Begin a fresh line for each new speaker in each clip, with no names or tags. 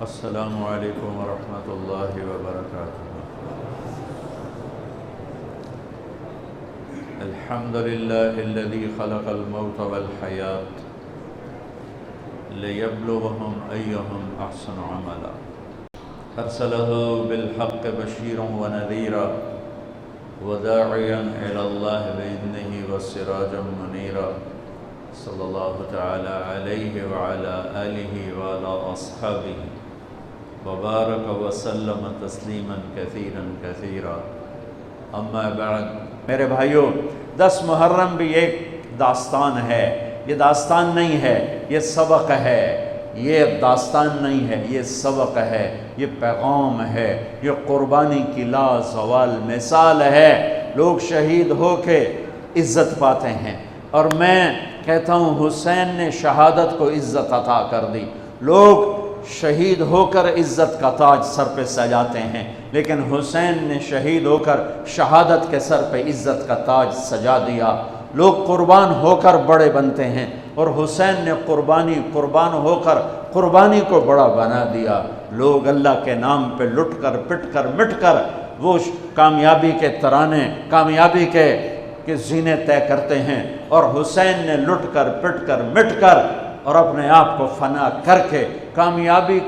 السلام علیکم ورحمۃ اللہ وبرکاتہ۔ الحمد للہ الذی خلق الموت والحیات لیبلوہم ایہم احسن عملا، ارسلہ بالحق بشیرا ونذیرا وداعیا الی اللہ بإذنہ وسراجا منیرا، صلی اللہ تعالی علیہ وعلی آلہ وعلی اصحابہ وبارک وسلم تسلیما کثیرا کثیرا، اما بعد۔ میرے بھائیوں، 10 محرم بھی ایک داستان ہے، یہ داستان نہیں ہے، یہ سبق ہے۔ یہ داستان نہیں ہے، یہ سبق ہے، یہ پیغام ہے، یہ قربانی کی لا زوال مثال ہے۔ لوگ شہید ہو کے عزت پاتے ہیں، اور میں کہتا ہوں حسین نے شہادت کو عزت عطا کر دی۔ لوگ شہید ہو کر عزت کا تاج سر پہ سجاتے ہیں، لیکن حسین نے شہید ہو کر شہادت کے سر پہ عزت کا تاج سجا دیا۔ لوگ قربان ہو کر بڑے بنتے ہیں، اور حسین نے قربان ہو کر قربانی کو بڑا بنا دیا۔ لوگ اللہ کے نام پہ لٹ کر پٹ کر مٹ کر وہ کامیابی کے ترانے، کامیابی کے زینے طے کرتے ہیں، اور حسین نے لٹ کر پٹ کر مٹ کر اور اپنے آپ کو فنا کر کے کامیابی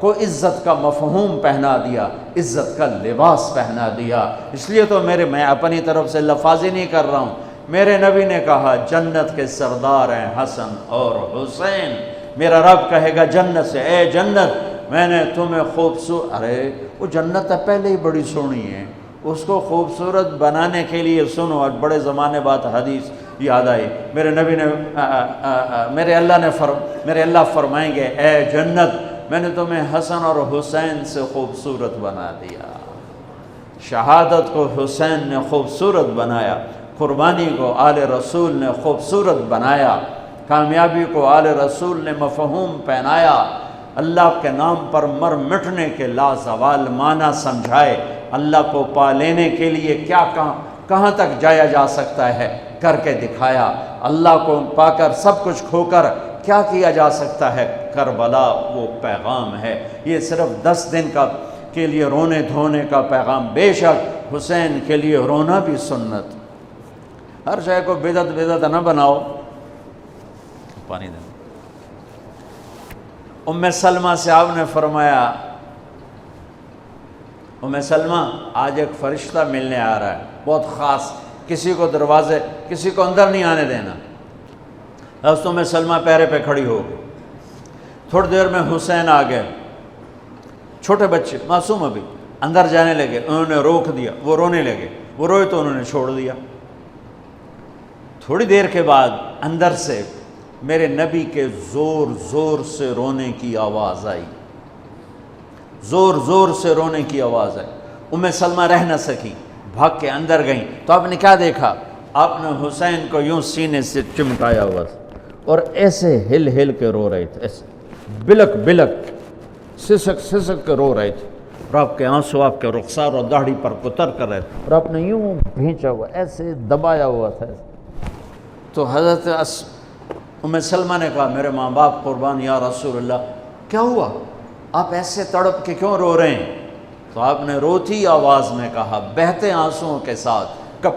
کو عزت کا مفہوم پہنا دیا، عزت کا لباس پہنا دیا۔ اس لیے تو میں اپنی طرف سے لفاظی نہیں کر رہا ہوں، میرے نبی نے کہا جنت کے سردار ہیں حسن اور حسین۔ میرا رب کہے گا جنت سے، اے جنت میں نے تمہیں ارے وہ جنت پہلے ہی بڑی سونی ہے، اس کو خوبصورت بنانے کے لیے سنو۔ اور بڑے زمانے بعد حدیث یاد آئی، میرے نبی نے میرے اللہ فرمائیں گے اے جنت میں نے تمہیں حسن اور حسین سے خوبصورت بنا دیا۔ شہادت کو حسین نے خوبصورت بنایا، قربانی کو آل رسول نے خوبصورت بنایا، کامیابی کو آل رسول نے مفہوم پہنایا، اللہ کے نام پر مر مٹنے کے لازوال معنی سمجھائے۔ اللہ کو پا لینے کے لیے کیا کہاں تک جایا جا سکتا ہے کر کے دکھایا۔ اللہ کو پا کر سب کچھ کھو کر کیا کیا جا سکتا ہے، کربلا وہ پیغام ہے۔ یہ صرف 10 دن کے لیے رونے دھونے کا پیغام، بے شک حسین کے لیے رونا بھی سنت۔ ہر شے کو بدعت نہ بناؤ۔ پانی دیں۔ ام سلمہ سے آپ نے فرمایا، ام سلمہ آج ایک فرشتہ ملنے آ رہا ہے، بہت خاص، کسی کو اندر نہیں آنے دینا۔ بس ام سلمہ پیرے پہ کھڑی ہو گئی۔ تھوڑی دیر میں حسین آ گئے، چھوٹے بچے معصوم ابھی، اندر جانے لگے، انہوں نے روک دیا، وہ رونے لگے، وہ روئے تو انہوں نے چھوڑ دیا۔ تھوڑی دیر کے بعد اندر سے میرے نبی کے زور سے رونے کی آواز آئی، زور سے رونے کی آواز آئی۔ ام سلمہ رہ نہ سکی، بھاگ کے اندر گئیں، تو آپ نے کیا دیکھا؟ آپ نے حسین کو یوں سینے سے چمٹایا ہوا اور ایسے ہل کے رو رہے تھے، ایسے بلک سسک کے رو رہے تھے، اور آپ کے آنسو آپ کے رخسار اور داڑھی پر اتر کر رہے تھے، اور آپ نے یوں بھینچا ہوا، ایسے دبایا ہوا تھا۔ تو حضرت ام سلمہ نے کہا میرے ماں باپ قربان یا رسول اللہ، کیا ہوا؟ آپ ایسے تڑپ کے کیوں رو رہے ہیں؟ تو آپ نے روتی آواز میں کہا، بہتے آنسوؤں کے ساتھ،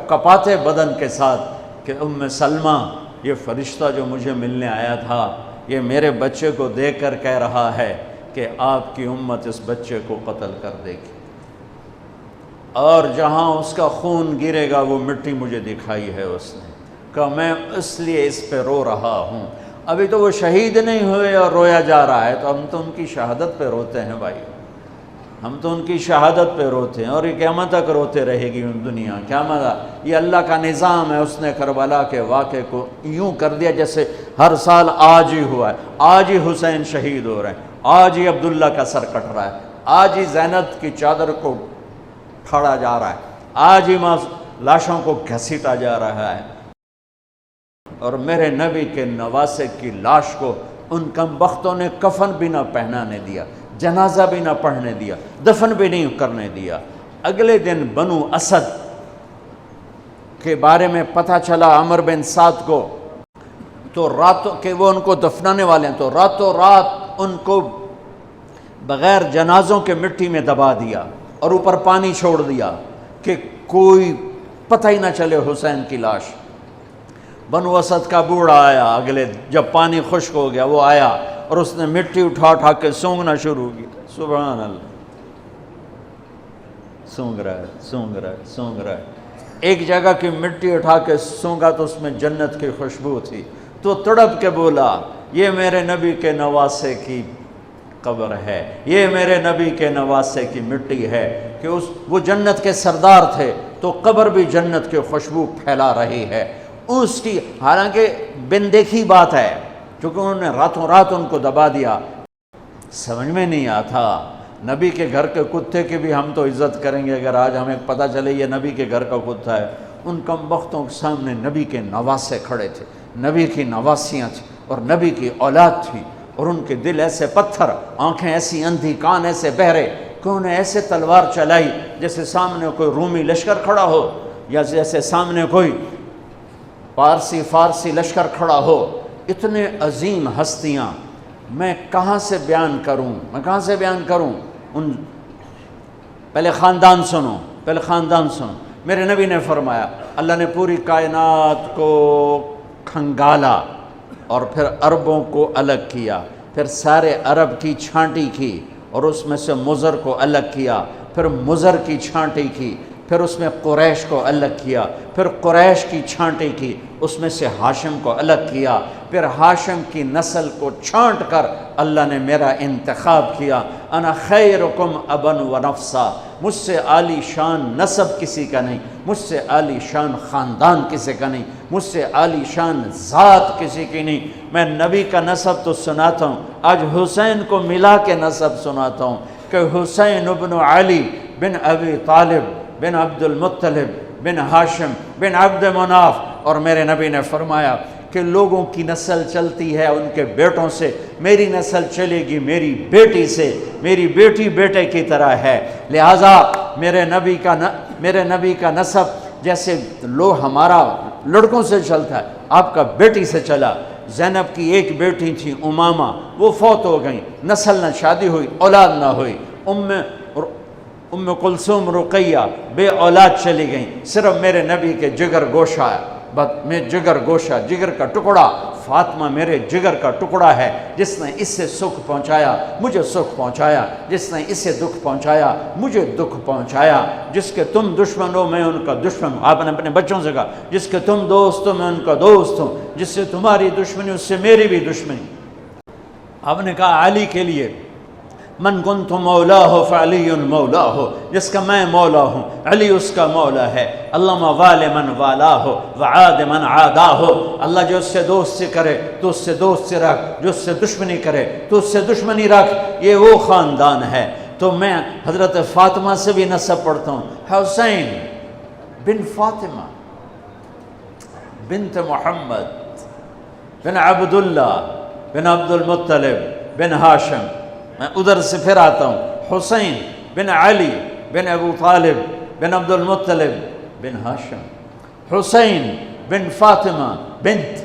کپاتے بدن کے ساتھ، کہ ام سلمہ یہ فرشتہ جو مجھے ملنے آیا تھا، یہ میرے بچے کو دیکھ کر کہہ رہا ہے کہ آپ کی امت اس بچے کو قتل کر دے گی، اور جہاں اس کا خون گرے گا وہ مٹی مجھے دکھائی ہے اس نے، کہ میں اس لیے اس پہ رو رہا ہوں۔ ابھی تو وہ شہید نہیں ہوئے اور رویا جا رہا ہے، تو ہم تو ان کی شہادت پہ روتے ہیں بھائی، ہم تو ان کی شہادت پہ روتے ہیں، اور یہ قیامت تک روتے رہے گی دنیا۔ قیامت، یہ اللہ کا نظام ہے، اس نے کربلا کے واقعے کو یوں کر دیا جیسے ہر سال آج ہی ہوا ہے، آج ہی حسین شہید ہو رہے ہیں، آج ہی عبداللہ کا سر کٹ رہا ہے، آج ہی زینب کی چادر کو پھاڑا جا رہا ہے، آج ہی لاشوں کو گھسیٹا جا رہا ہے، اور میرے نبی کے نواسے کی لاش کو ان کم بختوں نے کفن بھی نہ پہنانے دیا، جنازہ بھی نہ پڑھنے دیا، دفن بھی نہیں کرنے دیا۔ اگلے دن بنو اسد کے بارے میں پتہ چلا عمر بن سعد کو، تو راتوں کہ وہ ان کو دفنانے والے ہیں، تو راتوں رات ان کو بغیر جنازوں کے مٹی میں دبا دیا اور اوپر پانی چھوڑ دیا کہ کوئی پتہ ہی نہ چلے حسین کی لاش۔ بنو اسد کا بوڑھا آیا، اگلے جب پانی خشک ہو گیا وہ آیا اور اس نے مٹی اٹھا اٹھا کے سونگنا شروع کی۔ سبحان اللہ، سونگ رہا ہے سونگ رہا ہے سونگ رہا ہے۔ ایک جگہ کی مٹی اٹھا کے سونگا تو اس میں جنت کی خوشبو تھی، تو تڑپ کے بولا یہ میرے نبی کے نواسے کی قبر ہے، یہ میرے نبی کے نواسے کی مٹی ہے، کہ وہ جنت کے سردار تھے تو قبر بھی جنت کی خوشبو پھیلا رہی ہے اس کی۔ حالانکہ بن دیکھی بات ہے، کیونکہ انہوں نے راتوں رات ان کو دبا دیا، سمجھ میں نہیں آتا۔ نبی کے گھر کے کتے کی بھی ہم تو عزت کریں گے اگر آج ہمیں پتہ چلے یہ نبی کے گھر کا کتا ہے۔ ان کم بختوں کے سامنے نبی کے نواسے کھڑے تھے، نبی کی نواسیاں تھیں اور نبی کی اولاد تھی، اور ان کے دل ایسے پتھر، آنکھیں ایسی اندھی، کان ایسے بہرے کہ انہیں ایسے تلوار چلائی جیسے سامنے کوئی رومی لشکر کھڑا ہو، یا جیسے سامنے کوئی فارسی لشکر کھڑا ہو۔ اتنے عظیم ہستیاں، میں کہاں سے بیان کروں پہلے خاندان سنو۔ میرے نبی نے فرمایا اللہ نے پوری کائنات کو کھنگالا اور پھر عربوں کو الگ کیا، پھر سارے عرب کی چھانٹی کی اور اس میں سے مضر کو الگ کیا، پھر مضر کی چھانٹی کی، پھر اس میں قریش کو الگ کیا، پھر قریش کی چھانٹی کی، اس میں سے ہاشم کو الگ کیا، پھر ہاشم کی نسل کو چھانٹ کر اللہ نے میرا انتخاب کیا۔ انا خیرکم ابا و نفسا، مجھ سے عالی شان نسب کسی کا نہیں، مجھ سے عالی شان خاندان کسی کا نہیں، مجھ سے عالی شان ذات کسی کی نہیں۔ میں نبی کا نسب تو سناتا ہوں، آج حسین کو ملا کے نسب سناتا ہوں کہ حسین ابن علی بن ابی طالب بن عبد المطلب بن ہاشم بن عبد مناف، اور میرے نبی نے فرمایا کہ لوگوں کی نسل چلتی ہے ان کے بیٹوں سے، میری نسل چلے گی میری بیٹی سے، میری بیٹی بیٹے کی طرح ہے۔ لہٰذا میرے نبی کا نسب جیسے ہمارا لڑکوں سے چلتا ہے، آپ کا بیٹی سے چلا۔ زینب کی ایک بیٹی تھی امامہ، وہ فوت ہو گئیں، نسل نہ شادی ہوئی، اولاد نہ ہوئی۔ ام کلثوم رقیہ بے اولاد چلی گئیں، صرف میرے نبی کے جگر گوشہ ہے، میں جگر کا ٹکڑا، فاطمہ میرے جگر کا ٹکڑا ہے، جس نے اس سے سکھ پہنچایا مجھے سکھ پہنچایا، جس نے اسے دکھ پہنچایا مجھے دکھ پہنچایا۔ جس کے تم دشمن ہو میں ان کا دشمن ہوں، آپ نے اپنے بچوں سے کہا جس کے تم دوست ہو میں ان کا دوست ہوں، جس سے تمہاری دشمنی اس سے میری بھی دشمنی۔ آپ نے کہا علی کے لیے من کنت مولا ہو فعلی مولا ہو، جس کا میں مولا ہوں علی اس کا مولا ہے۔ اللہم وال من والا ہو وعاد من عادا ہو، اللہ جو اس سے دوستی کرے تو اس سے دوستی رکھ، جو اس سے دشمنی کرے تو اس سے دشمنی رکھ، یہ وہ خاندان ہے۔ تو میں حضرت فاطمہ سے بھی نسب پڑھتا ہوں، حسین بن فاطمہ بنت محمد بن عبداللہ بن عبد المطلب بن ہاشم۔ میں ادھر سے پھر آتا ہوں، حسین بن علی بن ابو طالب بن عبد المطلب بن ہاشم، حسین بن فاطمہ بنت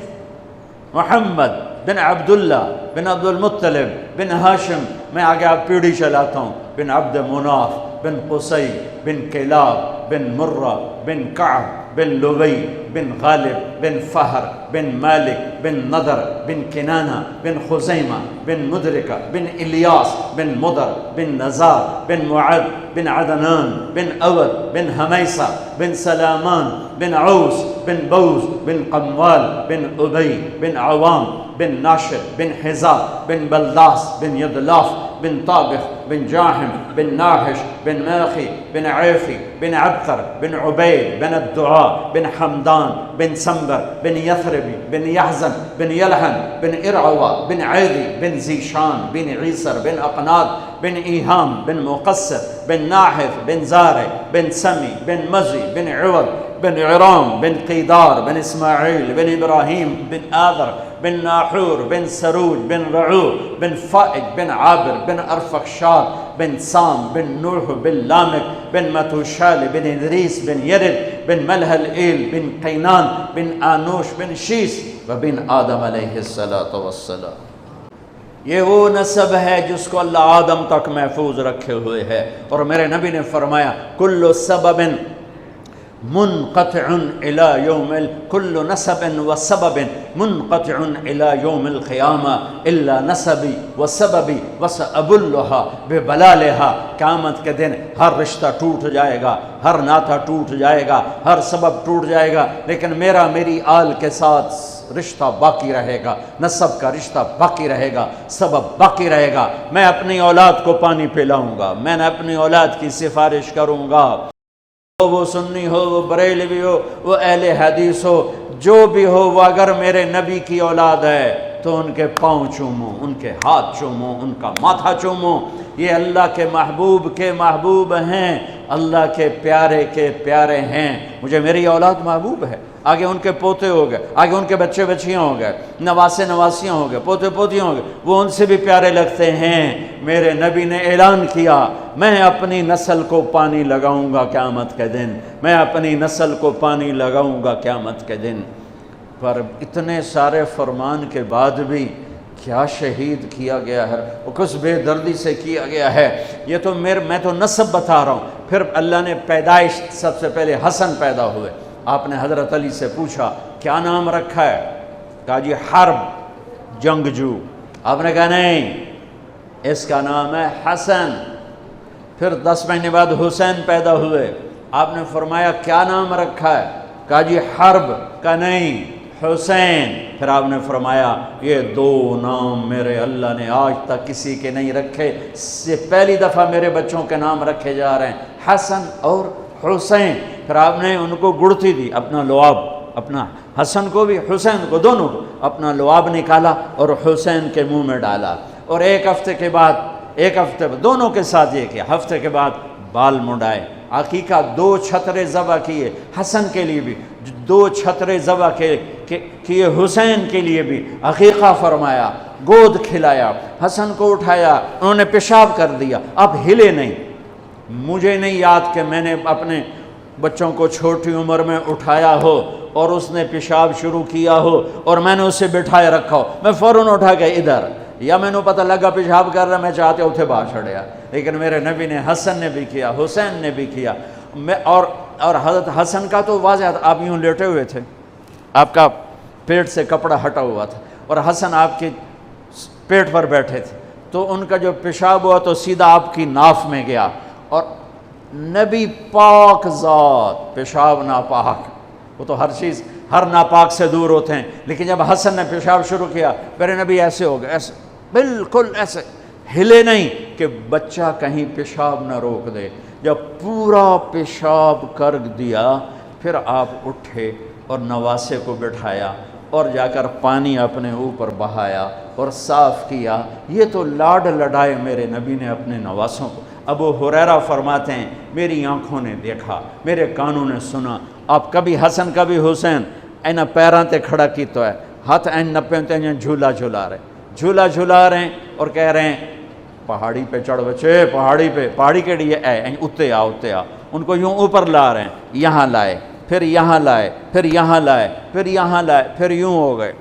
محمد بن عبداللہ بن عبد المطلب بن ہاشم۔ میں آگے آپ پیڑھی چلاتا ہوں، بن عبد مناف بن قصی بن کلاب بن مرہ بن کعب بن لبی بن غالب بن فہر بن مالک بن نضر بن کنانہ بن خزیمہ بن مدرکہ بن الیاس بن مدر بن نزار بن معد بن عدنان بن اود بن حمیسہ بن سلامان بن عوس بن بوز بن قموال بن ابی بن عوام بن ناشر بن حزاب بن بلداس بن یدلاف بن طابخ بن جاحم بن ناحش بن ماخي بن عيفي بن عبقر بن عبيد بن الدعاء بن حمدان بن سنبر بن يثربي بن يحزن بن يلحن بن إرعوى بن عيدي بن زيشان بن عيسر بن أقناد بن إيهام بن مقصر بن ناحث بن زارع بن سمي بن مزي بن عوض بن عرام بن قيدار بن إسماعيل بن إبراهيم بن آذر بن ناحور بن سروج بن رعو بن فائج بن عابر بن أرفخشاد بن سام بن نوح بن لامك بن متوشال بن إدريس بن يرد بن ملهلئيل بن قينان بن آنوش بن شيس وبن آدم عليه الصلاة والسلام۔ یہ وہ نسب ہے جس کو اللہ آدم تک محفوظ رکھے ہوئے ہے۔ اور میرے نبی نے فرمایا کل سبب منقطع الى یوم کل نسب و سبب منقطع الى یوم القیامہ الا نسبی و سببی وسأبلها ببلالها۔ قیامت کے دن ہر رشتہ ٹوٹ جائے گا، ہر ناطہ ٹوٹ جائے گا، ہر سبب ٹوٹ جائے گا، لیکن میری آل کے ساتھ رشتہ باقی رہے گا، نسب کا رشتہ باقی رہے گا، سبب باقی رہے گا۔ میں اپنی اولاد کو پانی پلاؤں گا، میں نے اپنی اولاد کی سفارش کروں گا، وہ سنی ہو، وہ بریلوی ہو، وہ اہل حدیث ہو، جو بھی ہو، وہ اگر میرے نبی کی اولاد ہے تو ان کے پاؤں چوموں، ان کے ہاتھ چوموں، ان کا ماتھا چوموں۔ یہ اللہ کے محبوب ہیں، اللہ کے پیارے ہیں۔ مجھے میری اولاد محبوب ہے، آگے ان کے پوتے ہو گئے، آگے ان کے بچے بچیاں ہو گئے، نواسیاں ہو گئے، پوتے پوتیاں ہو گئے، وہ ان سے بھی پیارے لگتے ہیں۔ میرے نبی نے اعلان کیا میں اپنی نسل کو پانی لگاؤں گا قیامت کے دن، میں اپنی نسل کو پانی لگاؤں گا قیامت کے دن۔ پر اتنے سارے فرمان کے بعد بھی کیا شہید کیا گیا ہے، وہ کس بے دردی سے کیا گیا ہے۔ یہ تو میں تو نسب بتا رہا ہوں۔ پھر اللہ نے پیدائش، سب سے پہلے حسن پیدا ہوئے۔ آپ نے حضرت علی سے پوچھا کیا نام رکھا ہے؟ کہا جی حرب، جنگجو۔ آپ نے کہا نہیں، اس کا نام ہے حسن۔ پھر 10 مہینے بعد حسین پیدا ہوئے۔ آپ نے فرمایا کیا نام رکھا ہے؟ کہا جی حرب۔ کہا نہیں، حسین۔ پھر آپ نے فرمایا یہ 2 نام میرے اللہ نے آج تک کسی کے نہیں رکھے، سے پہلی دفعہ میرے بچوں کے نام رکھے جا رہے ہیں، حسن اور حسین۔ پھر آپ نے ان کو گڑتی دی، اپنا لعاب، اپنا حسن کو بھی حسین کو، دونوں کو اپنا لعاب نکالا اور حسین کے منہ میں ڈالا۔ اور ایک ہفتے دونوں کے ساتھ یہ کیا، ہفتے کے بعد بال منڈائے، عقیقہ 2 چھترے ذبح کیے، حسن کے لیے بھی 2 چھترے ذبح کیے، حسین کے لیے بھی عقیقہ فرمایا، گود کھلایا، حسن کو اٹھایا، انہوں نے پیشاب کر دیا، اب ہلے نہیں۔ مجھے نہیں یاد کہ میں نے اپنے بچوں کو چھوٹی عمر میں اٹھایا ہو اور اس نے پیشاب شروع کیا ہو اور میں نے اسے بٹھائے رکھا ہو، میں فوراً اٹھا کے ادھر، یا میں نے پتہ لگا پیشاب کر رہا، میں چاہتے اتھے باہر چھڑیا۔ لیکن میرے نبی نے حسن نے بھی کیا، حسین نے بھی کیا۔ اور حضرت حسن کا تو واضح تھا، آپ یوں لیٹے ہوئے تھے، آپ کا پیٹ سے کپڑا ہٹا ہوا تھا، اور حسن آپ کے پیٹ پر بیٹھے تھے، تو ان کا جو پیشاب ہوا تو سیدھا آپ کی ناف میں گیا۔ اور نبی پاک ذات، پیشاب ناپاک، وہ تو ہر چیز ہر ناپاک سے دور ہوتے ہیں، لیکن جب حسن نے پیشاب شروع کیا میرے نبی ایسے ہو گئے، ایسے بالکل ایسے ہلے نہیں کہ بچہ کہیں پیشاب نہ روک دے۔ جب پورا پیشاب کر دیا پھر آپ اٹھے اور نواسے کو بٹھایا اور جا کر پانی اپنے اوپر بہایا اور صاف کیا۔ یہ تو لاڈ لڈائے میرے نبی نے اپنے نواسوں کو۔ ابو ہریرہ فرماتے ہیں میری آنکھوں نے دیکھا، میرے کانوں نے سنا، آپ کبھی حسن کبھی حسین اینا پیراں تے کھڑا کی تو ہے، ہاتھ این نپے تے جھولا جھلا رہے ہیں اور کہہ رہے ہیں پہاڑی پہ چڑھ بچے، پہاڑی کے لیے اتے آ۔ ان کو یوں اوپر لا رہے ہیں، یہاں لائے، پھر یہاں لائے، پھر یہاں لائے، پھر یہاں لائے، پھر یوں ہو گئے،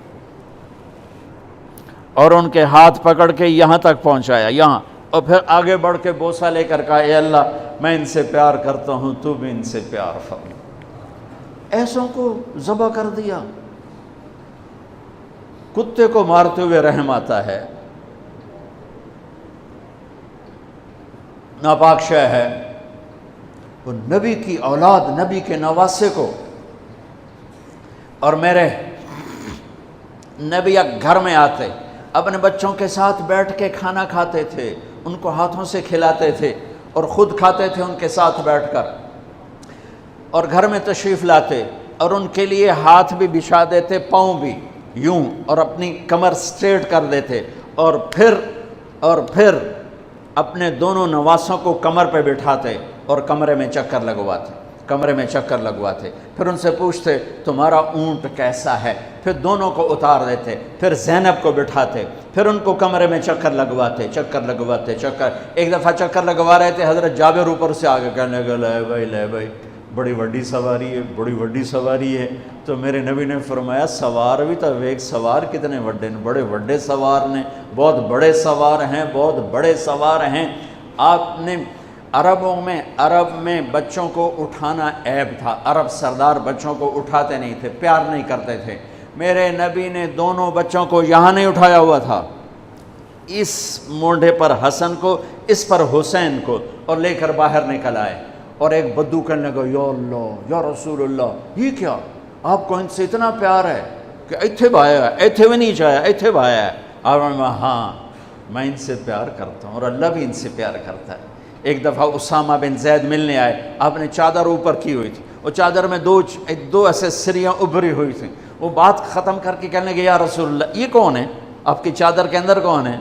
اور ان کے ہاتھ پکڑ کے یہاں تک پہنچایا، یہاں، اور پھر آگے بڑھ کے بوسہ لے کر کہا اے اللہ میں ان سے پیار کرتا ہوں، تو بھی ان سے پیار فرما۔ ایسوں کو ذبح کر دیا۔ کتے کو مارتے ہوئے رحم آتا ہے، ناپاک شے ہے، وہ نبی کی اولاد، نبی کے نواسے کو۔ اور میرے نبی گھر میں آتے، اپنے بچوں کے ساتھ بیٹھ کے کھانا کھاتے تھے، ان کو ہاتھوں سے کھلاتے تھے اور خود کھاتے تھے ان کے ساتھ بیٹھ کر، اور گھر میں تشریف لاتے اور ان کے لیے ہاتھ بھی بچھا دیتے، پاؤں بھی یوں، اور اپنی کمر سٹریٹ کر دیتے، اور پھر اپنے دونوں نواسوں کو کمر پہ بٹھاتے اور کمرے میں چکر لگواتے، پھر ان سے پوچھتے تمہارا اونٹ کیسا ہے، پھر دونوں کو اتار دیتے، پھر زینب کو بٹھاتے، پھر ان کو کمرے میں چکر لگواتے۔ ایک دفعہ چکر لگوا رہے تھے، حضرت جابر اوپر سے آگے کہنے لگے لے بھائی بڑی وڈی سواری ہے، بڑی وڈی سواری ہے۔ تو میرے نبی نے فرمایا سوار بھی تو ایک سوار کتنے وڈے نے، بڑے وڈے سوار نے، بہت بڑے سوار ہیں، بہت بڑے سوار ہیں۔ آپ نے عرب میں بچوں کو اٹھانا عیب تھا، عرب سردار بچوں کو اٹھاتے نہیں تھے، پیار نہیں کرتے تھے۔ میرے نبی نے دونوں بچوں کو یہاں نہیں اٹھایا ہوا تھا، اس مونڈے پر حسن کو، اس پر حسین کو، اور لے کر باہر نکل آئے۔ اور ایک بدو کہنے لگا یا اللہ یا رسول اللہ، یہ کیا آپ کو ان سے اتنا پیار ہے کہ ایتھے بایا ہے، ایتھے بھی نہیں چاہیا، ایتھے بایا ہے؟ آپ نے کہا ہاں میں ان سے پیار کرتا ہوں اور اللہ بھی ان سے پیار کرتا ہے۔ ایک دفعہ اسامہ بن زید ملنے آئے، آپ نے چادر اوپر کی ہوئی تھی، وہ چادر میں دو ایسے سریاں ابھری ہوئی تھیں۔ وہ بات ختم کر کے کہنے لگے یا رسول اللہ یہ کون ہے، آپ کی چادر کے اندر کون ہے؟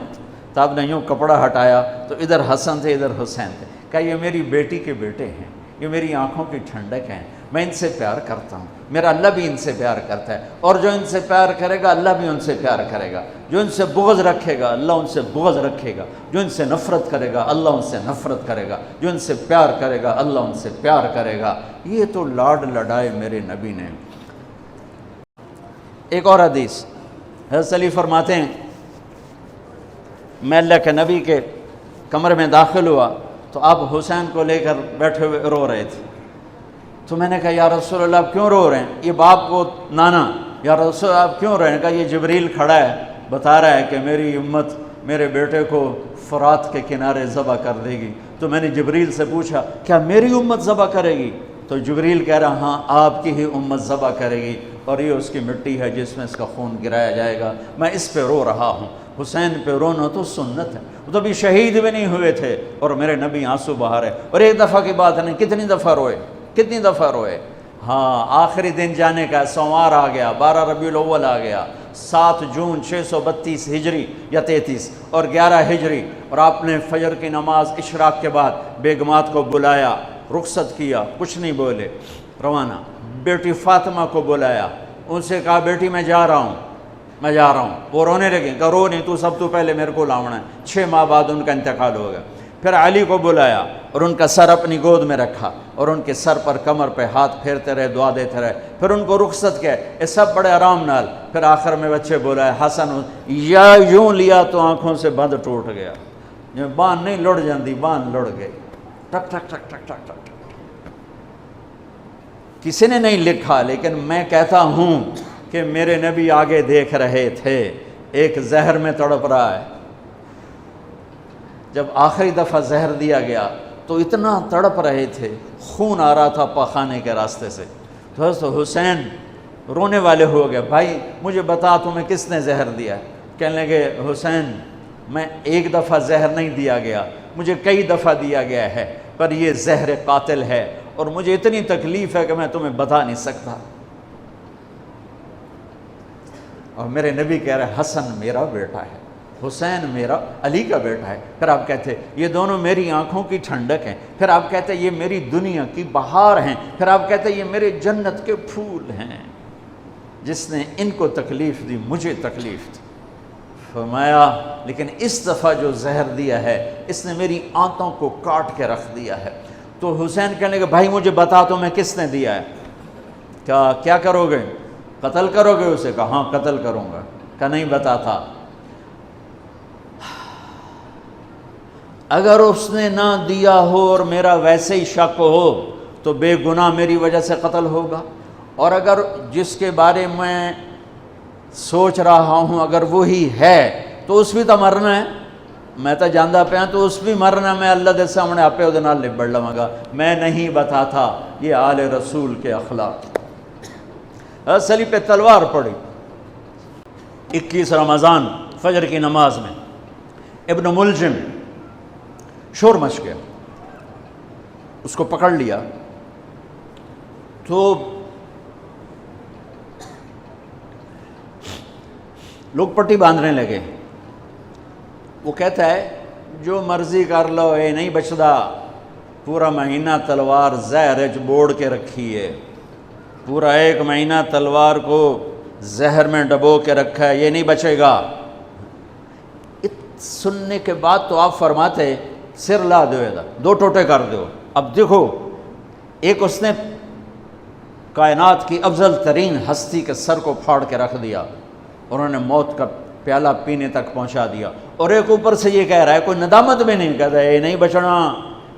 تو آپ نے یوں کپڑا ہٹایا تو ادھر حسن تھے ادھر حسین تھے۔ کہا یہ میری بیٹی کے بیٹے ہیں، یہ میری آنکھوں کی ٹھنڈک ہیں، میں ان سے پیار کرتا ہوں، میرا اللہ بھی ان سے پیار کرتا ہے، اور جو ان سے پیار کرے گا اللہ بھی ان سے پیار کرے گا، جو ان سے بغض رکھے گا اللہ ان سے بغض رکھے گا، جو ان سے نفرت کرے گا اللہ ان سے نفرت کرے گا، جو ان سے پیار کرے گا اللہ ان سے پیار کرے گا۔ یہ تو لاڈ لڑائے میرے نبی نے۔ ایک اور حدیث حضرت علی فرماتے ہیں میں اللہ کے نبی کے کمرے میں داخل ہوا تو آپ حسین کو لے کر بیٹھے ہوئے رو رہے تھے۔ تو میں نے کہا یا رسول اللہ آپ کیوں رو رہے ہیں؟ یہ باپ کو نانا، یا رسول اللہ آپ کیوں رو رہے ہیں؟ کہا یہ جبریل کھڑا ہے بتا رہا ہے کہ میری امت میرے بیٹے کو فرات کے کنارے ذبح کر دے گی۔ تو میں نے جبریل سے پوچھا کیا میری امت ذبح کرے گی؟ تو جبریل کہہ رہا ہاں آپ کی ہی امت ذبح کرے گی، اور یہ اس کی مٹی ہے جس میں اس کا خون گرایا جائے گا، میں اس پہ رو رہا ہوں۔ حسین پہ رونا تو سنت ہے، وہ تو ابھی شہید بھی نہیں ہوئے تھے اور میرے نبی آنسو بہا رہے۔ اور ایک دفعہ کی بات نہیں، کتنی دفعہ روئے، کتنی دفعہ روئے۔ ہاں آخری دن جانے کا، سوار آ گیا، 12 ربیع الاول آ گیا، 7 جون 632 ہجری یا 33 اور 11 ہجری، اور آپ نے فجر کی نماز اشراق کے بعد بیگمات کو بلایا، رخصت کیا، کچھ نہیں بولے، روانہ۔ بیٹی فاطمہ کو بلایا، ان سے کہا بیٹی میں جا رہا ہوں، میں جا رہا ہوں۔ وہ رونے لگے، کہا رو نہیں تو سب تو پہلے میرے کو لاؤنا ہے۔ 6 ماہ بعد ان کا انتقال ہو گیا۔ پھر علی کو بلایا اور ان کا سر اپنی گود میں رکھا اور ان کے سر پر کمر پہ ہاتھ پھیرتے رہے، دعا دیتے رہے، پھر ان کو رخصت کیا، یہ سب بڑے آرام نال۔ پھر آخر میں بچے بولائے حسن، یا یوں لیا تو آنکھوں سے بند ٹوٹ گیا، بان نہیں لڑ جاندی، بان لڑ گئی، ٹک ٹک ٹک ٹک ٹک ٹک۔ کسی نے نہیں لکھا لیکن میں کہتا ہوں کہ میرے نبی آگے دیکھ رہے تھے، ایک زہر میں تڑپ رہا ہے۔ جب آخری دفعہ زہر دیا گیا تو اتنا تڑپ رہے تھے، خون آ رہا تھا پاخانے کے راستے سے۔ تو حضرت حسین رونے والے ہو گئے، بھائی مجھے بتا تمہیں کس نے زہر دیا؟ کہنے لگے حسین میں ایک دفعہ زہر نہیں دیا گیا، مجھے کئی دفعہ دیا گیا ہے، پر یہ زہر قاتل ہے اور مجھے اتنی تکلیف ہے کہ میں تمہیں بتا نہیں سکتا۔ اور میرے نبی کہہ رہے حسن میرا بیٹا ہے، حسین میرا علی کا بیٹا ہے۔ پھر آپ کہتے یہ دونوں میری آنکھوں کی ٹھنڈک ہیں، پھر آپ کہتے یہ میری دنیا کی بہار ہیں، پھر آپ کہتے یہ میرے جنت کے پھول ہیں۔ جس نے ان کو تکلیف دی مجھے تکلیف دی۔ فرمایا لیکن اس دفعہ جو زہر دیا ہے اس نے میری آنتوں کو کاٹ کے رکھ دیا ہے۔ تو حسین کہنے لگے بھائی مجھے بتا تو میں کس نے دیا ہے؟ کیا کرو گے؟ قتل کرو گے اسے؟ کہا ہاں قتل کروں گا۔ کہا نہیں بتا تھا۔ اگر اس نے نہ دیا ہو اور میرا ویسے ہی شک ہو تو بے گناہ میری وجہ سے قتل ہوگا، اور اگر جس کے بارے میں سوچ رہا ہوں اگر وہی ہے تو اس بھی تو مرنا ہے، میں تو جاندہ پہ ہوں تو اس بھی مرنا، میں اللہ دے سامنے آپ پہ نال لبڑ لواں گا۔ میں نہیں بتا تھا، یہ آل رسول کے اخلاق۔ حضرت علی پہ تلوار پڑی 21 رمضان فجر کی نماز میں، ابن ملجم شور مچ گیا، اس کو پکڑ لیا تو لوگ پٹی باندھنے لگے۔ وہ کہتا ہے جو مرضی کر لو اے نہیں بچدا، پورا مہینہ تلوار زہر چ بوڑ کے رکھی ہے، پورا 1 مہینہ تلوار کو زہر میں ڈبو کے رکھا ہے، یہ نہیں بچے گا۔ سننے کے بعد تو آپ فرماتے سر لا دو، 2 ٹوٹے کر دو۔ اب دیکھو ایک اس نے کائنات کی افضل ترین ہستی کے سر کو پھاڑ کے رکھ دیا، انہوں نے موت کا پیالہ پینے تک پہنچا دیا، اور ایک اوپر سے یہ کہہ رہا ہے، کوئی ندامت بھی نہیں کہتا ہے، یہ نہیں بچنا،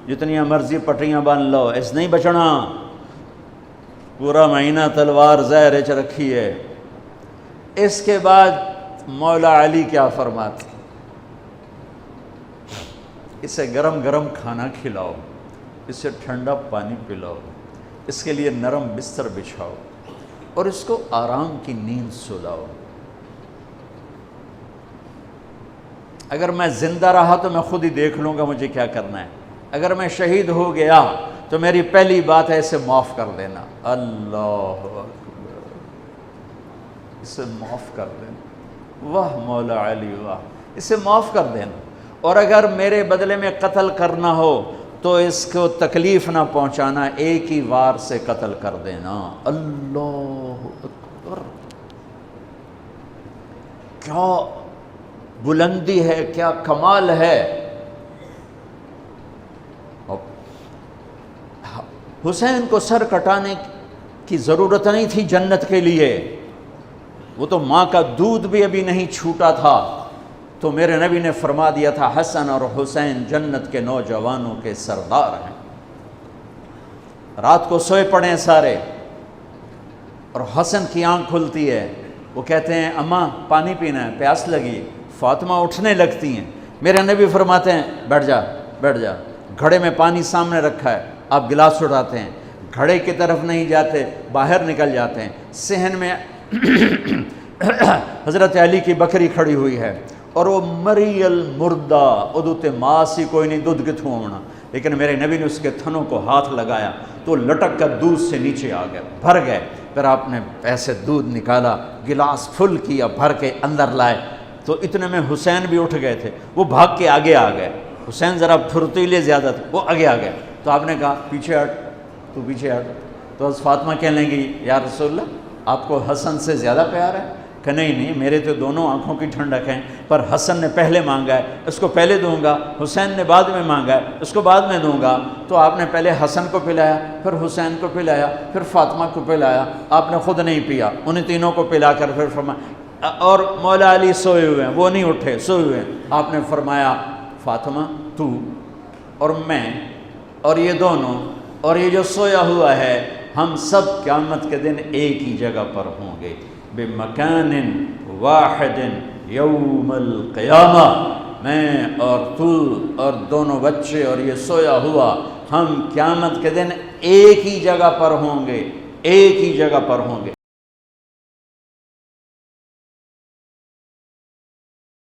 جتنی مرضی پٹریاں باندھ لو، اس نہیں بچنا، پورا مہینہ تلوار زہر چ رکھی ہے۔ اس کے بعد مولا علی کیا فرماتے، اسے گرم گرم کھانا کھلاؤ، اسے ٹھنڈا پانی پلاؤ، اس کے لیے نرم بستر بچھاؤ، اور اس کو آرام کی نیند سلاؤ۔ اگر میں زندہ رہا تو میں خود ہی دیکھ لوں گا مجھے کیا کرنا ہے، اگر میں شہید ہو گیا تو میری پہلی بات ہے اسے معاف کر دینا۔ اللہ اکبر، اسے معاف کر دینا، واہ مولا علی واہ، اسے معاف کر دینا، اور اگر میرے بدلے میں قتل کرنا ہو تو اس کو تکلیف نہ پہنچانا، ایک ہی وار سے قتل کر دینا۔ اللہ اکبر، کیا بلندی ہے، کیا کمال ہے۔ حسین کو سر کٹانے کی ضرورت نہیں تھی جنت کے لیے، وہ تو ماں کا دودھ بھی ابھی نہیں چھوٹا تھا، تو میرے نبی نے فرما دیا تھا حسن اور حسین جنت کے نوجوانوں کے سردار ہیں۔ رات کو سوئے پڑے ہیں سارے، اور حسن کی آنکھ کھلتی ہے، وہ کہتے ہیں اماں پانی پینا ہے، پیاس لگی۔ فاطمہ اٹھنے لگتی ہیں، میرے نبی فرماتے ہیں بیٹھ جا بیٹھ جا، گھڑے میں پانی سامنے رکھا ہے، آپ گلاس اٹھاتے ہیں، گھڑے کی طرف نہیں جاتے، باہر نکل جاتے ہیں۔ صحن میں حضرت علی کی بکری کھڑی ہوئی ہے، اور وہ مری المردہ، ادوتے ماسی کوئی نہیں، دودھ کتھوں ہونا، لیکن میرے نبی نے اس کے تھنوں کو ہاتھ لگایا تو لٹک کر دودھ سے نیچے آ گئے، بھر گئے۔ پھر آپ نے ایسے دودھ نکالا، گلاس فل کیا، بھر کے اندر لائے، تو اتنے میں حسین بھی اٹھ گئے تھے، وہ بھاگ کے آگے آ گئے۔ حسین ذرا پھرتیلے زیادہ تھے، وہ آگے آ گئے، تو آپ نے کہا پیچھے ہٹ، تو پیچھے ہٹ۔ تو حضرت فاطمہ کہنے لگی یا رسول اللہ آپ کو حسن سے زیادہ پیار ہے؟ کہ نہیں، میرے تو دونوں آنکھوں کی ٹھنڈک ہیں، پر حسن نے پہلے مانگا ہے، اس کو پہلے دوں گا، حسین نے بعد میں مانگا ہے، اس کو بعد میں دوں گا۔ تو آپ نے پہلے حسن کو پلایا، پھر حسین کو پلایا، پھر فاطمہ کو پلایا، آپ نے خود نہیں پیا، انہیں تینوں کو پلا کر پھر فرمایا، اور مولا علی سوئے ہوئے ہیں، وہ نہیں اٹھے، سوئے ہوئے ہیں۔ آپ نے فرمایا فاطمہ تو اور میں اور یہ دونوں اور یہ جو سویا ہوا ہے، ہم سب قیامت کے دن ایک ہی جگہ پر ہوں گے، بمکان واحد یوم القیامہ، میں اور تو اور دونوں بچے اور یہ سویا ہوا، ہم قیامت کے دن ایک ہی جگہ پر ہوں گے، ایک ہی جگہ پر ہوں گے۔